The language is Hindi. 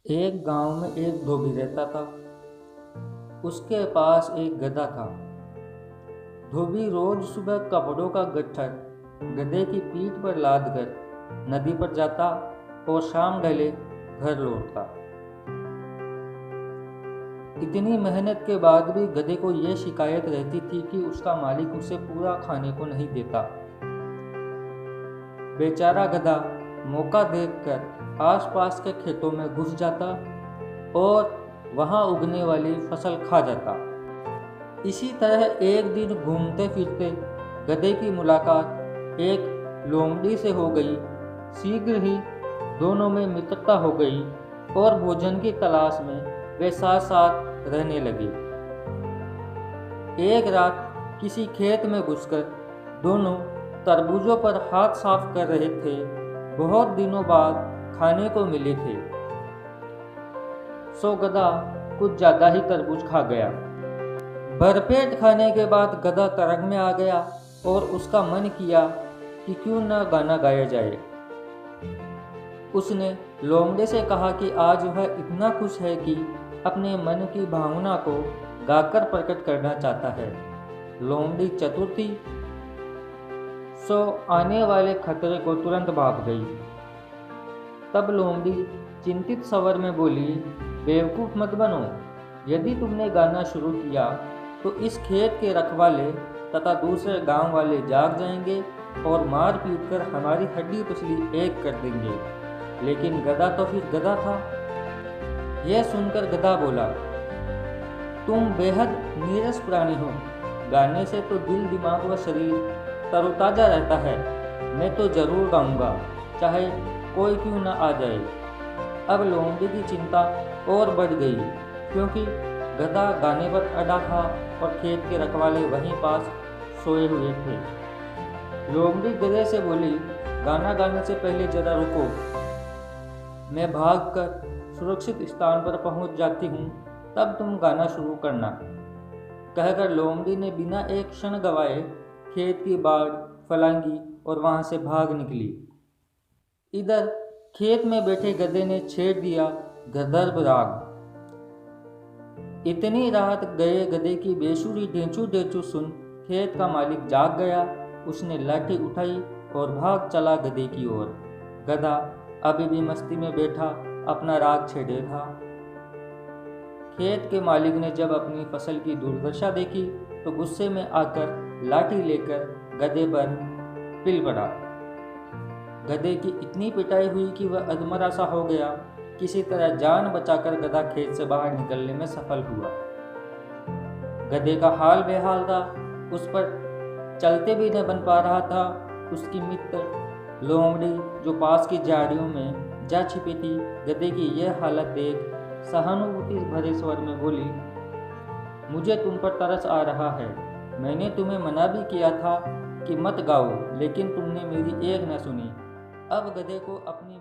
एक गांव में एक धोबी रहता था। उसके पास एक गधा था। धोबी रोज सुबह कपड़ों का गट्ठर गधे की पीठ पर लाद कर नदी पर जाता और शाम ढले घर लौटता। इतनी मेहनत के बाद भी गधे को यह शिकायत रहती थी कि उसका मालिक उसे पूरा खाने को नहीं देता। बेचारा गधा मौका देखकर आसपास के खेतों में घुस जाता और वहां उगने वाली फसल खा जाता। इसी तरह एक दिन घूमते फिरते गधे की मुलाकात एक लोमड़ी से हो गई। शीघ्र ही दोनों में मित्रता हो गई और भोजन की तलाश में वे साथ साथ रहने लगे। एक रात किसी खेत में घुसकर दोनों तरबूजों पर हाथ साफ कर रहे थे। बहुत दिनों बाद खाने को मिले थे, सो गधा कुछ ज्यादा ही तरबूज खा गया। भरपेट खाने के बाद गधा तरंग में आ गया और उसका मन किया कि क्यों न गाना गाया जाए। उसने लोमड़े से कहा कि आज वह इतना खुश है कि अपने मन की भावना को गाकर प्रकट करना चाहता है। लोमड़ी चतुर थी, सो आने वाले खतरे को तुरंत भाप गई। तब लोमड़ी चिंतित स्वर में बोली, बेवकूफ मत बनो। यदि तुमने गाना शुरू किया तो इस खेत के रखवाले तथा दूसरे गांव वाले जाग जाएंगे और मार पीट कर हमारी हड्डी पसली एक कर देंगे। लेकिन गधा तो फिर गधा था। यह सुनकर गधा बोला, तुम बेहद नीरस प्राणी हो। गाने से तो दिल, दिमाग व शरीर तरोताजा रहता है। मैं तो जरूर गाऊंगा, चाहे कोई क्यों न आ जाए। अब लोमड़ी की चिंता और बढ़ गई, क्योंकि गधा गाने पर अड़ा था और खेत के रखवाले वहीं पास सोए हुए थे। लोमड़ी गधे से बोली, गाना गाने से पहले जरा रुको। मैं भागकर सुरक्षित स्थान पर पहुंच जाती हूँ, तब तुम गाना शुरू करना। कहकर लोमड़ी ने बिना एक क्षण गवाए खेत की बाड़ फलांगी और वहां से भाग निकली। इधर खेत में बैठे गधे ने छेड़ दिया गंधर्व राग। इतनी रात गए गधे की बेसुरी ढेंचू ढेंचू सुन खेत का मालिक जाग गया। उसने लाठी उठाई और भाग चला गधे की ओर। गधा अभी भी मस्ती में बैठा अपना राग छेड़े था। खेत के मालिक ने जब अपनी फसल की दुर्दशा देखी तो गुस्से में आकर लाठी लेकर गधे पर पिल पड़ा। गधे की इतनी पिटाई हुई कि वह अधमरा सा हो गया। किसी तरह जान बचाकर गधा खेत से बाहर निकलने में सफल हुआ। गधे का हाल बेहाल था, उस पर चलते भी न बन पा रहा था। उसकी मित्र लोमड़ी जो पास की झाड़ियों में जा छिपी थी, गधे की यह हालत देख सहानुभूति भरे स्वर में बोली, मुझे तुम पर तरस आ रहा है। मैंने तुम्हें मना भी किया था कि मत गाओ, लेकिन तुमने मेरी एक न सुनी। अब गधे को अपनी